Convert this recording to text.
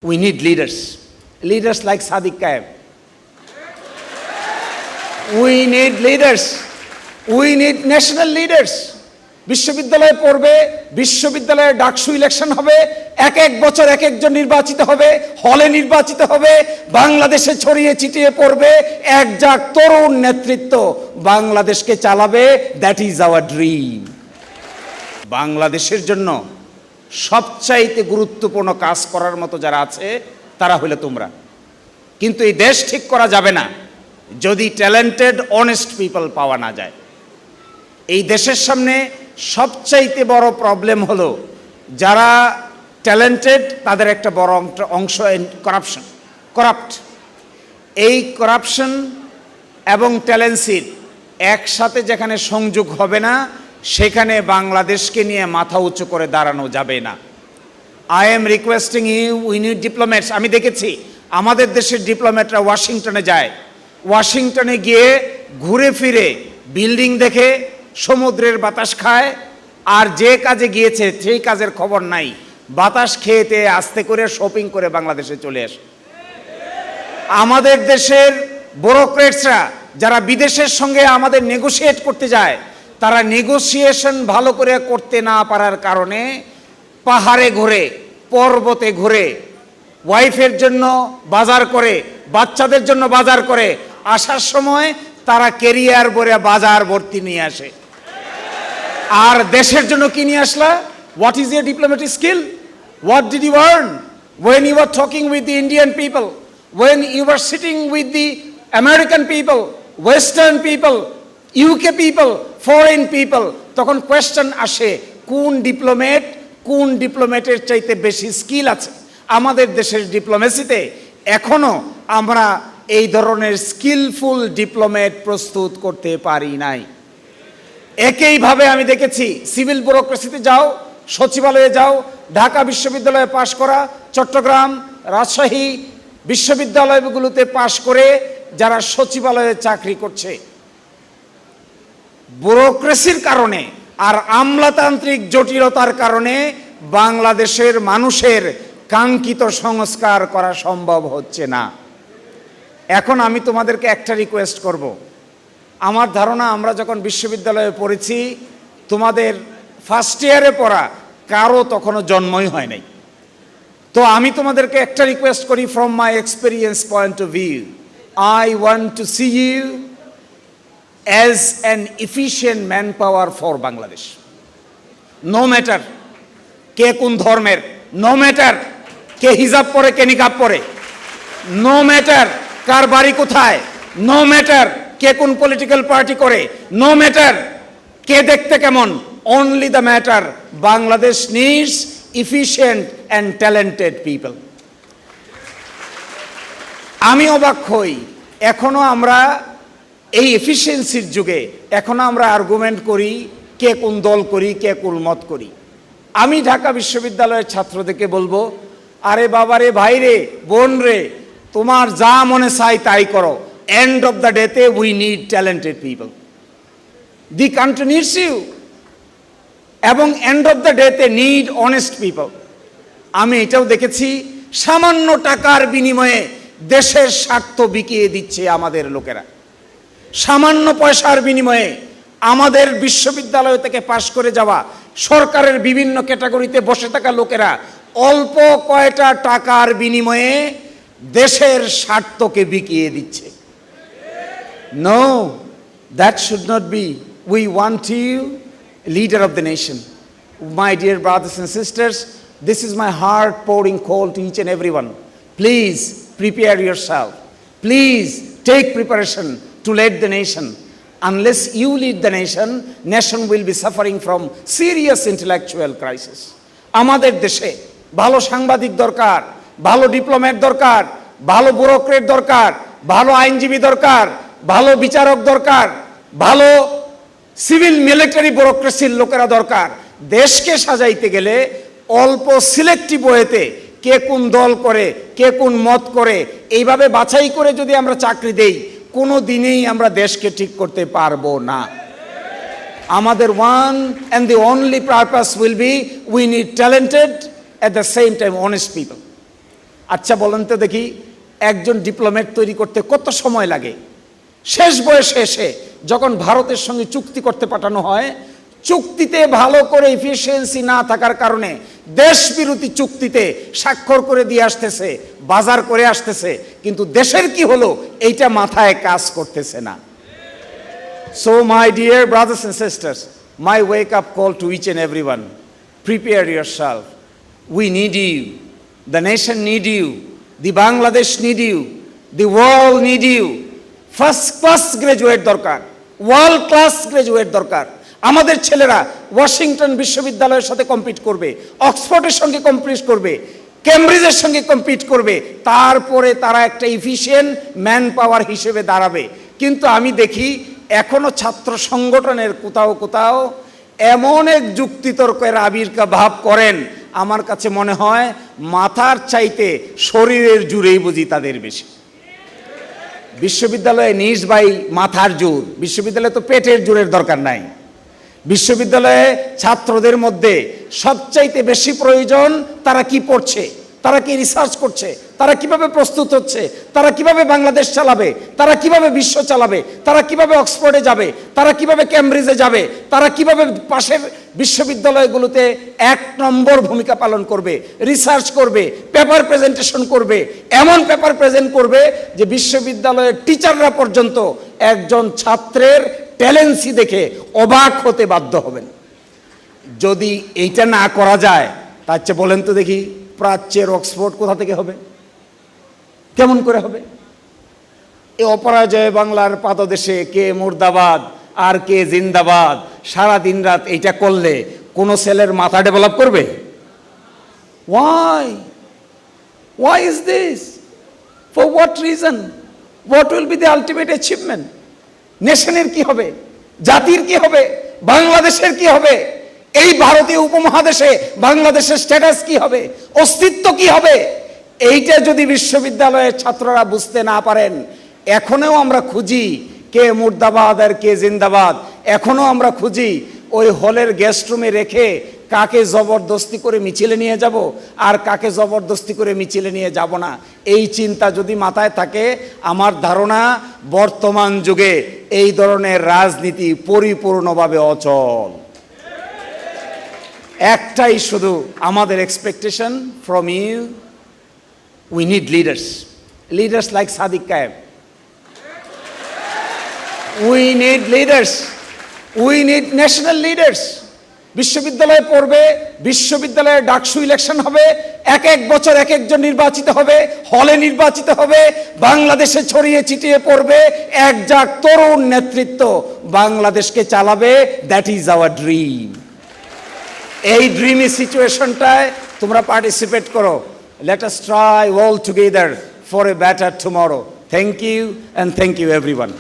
We need leaders. Leaders like Sadiq Kaib. We need leaders. We need national leaders. বিশ্ববিদ্যালয়ে পড়বে, বিশ্ববিদ্যালয়ে DUCSU election হবে, এক এক বছর এক একজন নির্বাচিত হবে, হলে নির্বাচিত হবে, বাংলাদেশে ছড়িয়ে ছিটিয়ে পড়বে একজাক তরুণ নেতৃত্ব বাংলাদেশকে চালাবে। That is our dream. বাংলাদেশের জন্য সবচাইতে গুরুত্বপূর্ণ কাজ করার মতো যারা আছে তারা হলো তোমরা। কিন্তু এই দেশ ঠিক করা যাবে না যদি ট্যালেন্টেড অনেস্ট পিপল পাওয়া না যায়। এই দেশের সামনে সবচাইতে বড় প্রবলেম হলো যারা ট্যালেন্টেড তাদের একটা বড় অংশ করাপ্ট। এই করাপশন এবং ট্যালেন্সির একসাথে যেখানে সংযোগ হবে না সেখানে বাংলাদেশকে নিয়ে মাথা উঁচু করে দাঁড়ানো যাবে না। I am requesting you, we need diplomats. আমি দেখেছি আমাদের দেশের ডিপ্লোম্যাটরা ওয়াশিংটনে যায়, ওয়াশিংটনে গিয়ে ঘুরে ফিরে বিল্ডিং দেখে সমুদ্রের বাতাস খায়, আর যে কাজে গিয়েছে সেই কাজের খবর নাই, বাতাস খেয়েতে আস্তে করে শপিং করে বাংলাদেশে চলে আসে। আমাদের দেশের ব্যুরোক্রেটসরা যারা বিদেশের সঙ্গে আমাদের নেগোশিয়েট করতে যায়, তারা নেগোসিয়েশন ভালো করে করতে না পারার কারণে পাহাড়ে ঘুরে, পর্বতে ঘুরে, ওয়াইফের জন্য বাজার করে, বাচ্চাদের জন্য বাজার করে, আসার সময় তারা ক্যারিয়ার ভরে বাজার ভর্তি নিয়ে আসে। আর দেশের জন্য কি নিয়ে আসলা? What is your diplomatic skill? What did you earn when you were talking with the Indian people, when you were sitting with the American people, Western people, UK people, foreign people? তখন question আসে কোন ডিপ্লোম্যাটের চাইতে বেশি skill আছে। আমাদের দেশের ডিপ্লোমেসিতে এখনো আমরা এই ধরনের স্কিলফুল ডিপ্লোম্যাট প্রস্তুত করতে পারি নাই। একইভাবে আমি দেখেছি সিভিল ব্যুরোক্রেসিতে যাও, সচিবালয়ে যাও, ঢাকা বিশ্ববিদ্যালয়ে পাশ করা, চট্টগ্রাম, রাজশাহী বিশ্ববিদ্যালয়গুলোতে পাশ করে যারা সচিবালয়ে চাকরি করছে, ব্যুরোক্রেসির কারণে আর আমলাতান্ত্রিক জটিলতার কারণে বাংলাদেশের মানুষের কাঙ্ক্ষিত সংস্কার করা সম্ভব হচ্ছে না। এখন আমি তোমাদেরকে একটা রিকোয়েস্ট করব। আমার ধারণা আমরা যখন বিশ্ববিদ্যালয়ে পড়েছি, তোমাদের ফার্স্ট ইয়ারে পড়া কারো তখনও জন্মই হয় নাই। তো আমি তোমাদেরকে একটা রিকোয়েস্ট করি, from my experience point of view, I want to see you as an efficient manpower for Bangladesh. No matter কে কোন ধর্মের, no matter কে হিজাব পরে কে নিকাব পরে, no matter কার বাড়ি কোথায়, no matter কে কোন পলিটিক্যাল পার্টি করে, no matter কে দেখতে কেমন, only the matter Bangladesh needs efficient and talented people. আমি অবাক হই এখনো আমরা এই এফিসিয়েন্সির যুগে এখনো আমরা আর্গুমেন্ট করি কে কোন দল করি, কে কোন মত করি। আমি ঢাকা বিশ্ববিদ্যালয়ের ছাত্রদেরকে বলবো, আরে বাবারে, ভাইরে, বোন রে, তোমার যা মনে চাই তাই করো। এন্ড অফ দ্য ডেতে we need talented people, the country needs you, এবং এন্ড অফ দ্য ডেতে নিড অনেস্ট পিপল। আমি এটাও দেখেছি সামান্য টাকার বিনিময়ে দেশের স্বার্থ বিকিয়ে দিচ্ছে আমাদের লোকেরা। সামান্য পয়সার বিনিময়ে আমাদের বিশ্ববিদ্যালয় থেকে পাশ করে যাওয়া সরকারের বিভিন্ন ক্যাটাগরিতে বসে থাকা লোকেরা অল্প কয়টা টাকার বিনিময়ে দেশের স্বার্থকে বিকিয়ে দিচ্ছে। No, that should not be. We want you leader of the nation. My dear brothers and sisters, this is my heart pouring call to each and everyone. Please prepare yourself. Please take preparation to lead the nation. Unless you lead the nation will be suffering from serious intellectual crisis. আমাদের দেশে ভালো সাংবাদিক দরকার, ভালো diplomat দরকার, ভালো bureaucrat দরকার, ভালো আইনজীবী দরকার, ভালো বিচারক দরকার, ভালো সিভিল মিলিটারি ব্যুরোক্রেসির লোকেরা দরকার। দেশকে সাজাইতে গেলে অল্প সিলেক্টিভ ওয়েতে কে কোন দল করে, কে কোন মত করে, এইভাবে বাছাই করে যদি আমরা চাকরি দেই, কোনো দিনেই আমরা দেশকে ঠিক করতে পারবো না। আমাদের one and the only purpose will be, we need talented, at the same time honest people. আচ্ছা বলেন তো দেখি, একজন ডিপ্লোম্যাট তৈরি করতে কত সময় লাগে? শেষ বয়সে এসে যখন ভারতের সঙ্গে চুক্তি করতে পাঠানো হয়, চুক্তিতে ভালো করে এফিসিয়েন্সি না থাকার কারণে দেশ বিরোধী চুক্তিতে স্বাক্ষর করে দিয়ে আসতেছে, বাজার করে আসতেছে, কিন্তু দেশের কি হলো এইটা মাথায় কাজ করতেছে না। So my dear brothers and sisters, my wake up call to each and everyone, prepare yourself. We need you. The nation need you. The Bangladesh need you. The world need you. First class graduate দরকার, world class graduate দরকার। আমাদের ছেলেরা Washington বিশ্ববিদ্যালয়ের সাথে compete করবে, অক্সফোর্ডের সঙ্গে compete করবে, কেমব্রিজের সঙ্গে কম্পিট করবে, তারপরে তারা একটা এফিশিয়েন্ট ম্যান পাওয়ার হিসেবে দাঁড়াবে। কিন্তু আমি দেখি এখনো ছাত্র সংগঠনের কোথাও কোথাও এমন এক যুক্তিতর্কের আবির্ভাব করেন, আমার কাছে মনে হয় মাথার চাইতে শরীরের জোরেই বুঝি তাদের বেশি। বিশ্ববিদ্যালয়ে নিজ বাই মাথার জোর, বিশ্ববিদ্যালয়ে তো পেটের জোরের দরকার নাই। বিশ্ববিদ্যালয়ে ছাত্রদের মধ্যে সবচাইতে বেশি প্রয়োজন তারা কি পড়ছে, তারা কি রিসার্চ করছে, তারা কিভাবে প্রস্তুত হচ্ছে, তারা কিভাবে বাংলাদেশ চালাবে, তারা কিভাবে বিশ্ব চালাবে, তারা কিভাবে অক্সফোর্ডে যাবে, তারা কিভাবে কেমব্রিজে যাবে, তারা কিভাবে পাশের বিশ্ববিদ্যালয়গুলোতে এক নম্বর ভূমিকা পালন করবে, রিসার্চ করবে, পেপার প্রেজেন্টেশন করবে, এমন পেপার প্রেজেন্ট করবে যে বিশ্ববিদ্যালয়ের টিচাররা পর্যন্ত একজন ছাত্রের ট্যালেন্সি দেখে অবাক হতে বাধ্য হবেন। যদি এইটা না করা যায়, তার চেয়ে বলেন তো দেখি প্রাচ্যের অক্সফোর্ড কোথা থেকে হবে, কেমন করে হবে? এ অপরাজয় বাংলার পাদদেশে কে মুর্দাবাদ আর কে জিন্দাবাদ, সারা দিন রাত এইটা করলে কোন ছেলের মাথা ডেভেলপ করবে? Why is this? For what reason? What will be the ultimate achievement? নেশনের কি হবে, জাতির কি হবে, বাংলাদেশের কি হবে, এই ভারতীয় উপমহাদেশে বাংলাদেশের স্ট্যাটাস কি হবে, অস্তিত্ব কি হবে? এইটা যদি বিশ্ববিদ্যালয়ের ছাত্ররা বুঝতে না পারেন, এখনো আমরা খুঁজি কে মুর্দাবাদ আর কে জিন্দাবাদ, এখনো আমরা খুঁজি ওই হলের গেস্ট রুমে রেখে কাকে জবরদস্তি করে মিছিলে নিয়ে যাব আর কাকে জবরদস্তি করে মিছিলে নিয়ে যাব না। এই চিন্তা যদি মাথায় থাকে, আমার ধারণা বর্তমান যুগে এই ধরনের রাজনীতি পরিপূর্ণভাবে অচল। একটাই শুধু আমাদের expectation from you, we need leaders like Sadiq Kayem. We need leaders, we need national leaders. বিশ্ববিদ্যালয়ে পড়বে, বিশ্ববিদ্যালয়ে ডাকসু ইলেকশন হবে, এক এক বছর এক একজন নির্বাচিত হবে, হলে নির্বাচিত হবে, বাংলাদেশে ছড়িয়ে ছিটিয়ে পড়বে একজাক তরুণ নেতৃত্ব, বাংলাদেশকে চালাবে। That is our dream. এই ড্রিমি সিচুয়েশনটায় তোমরা পার্টিসিপেট করো। Let us try all together for a better tomorrow. Thank you and thank you everyone.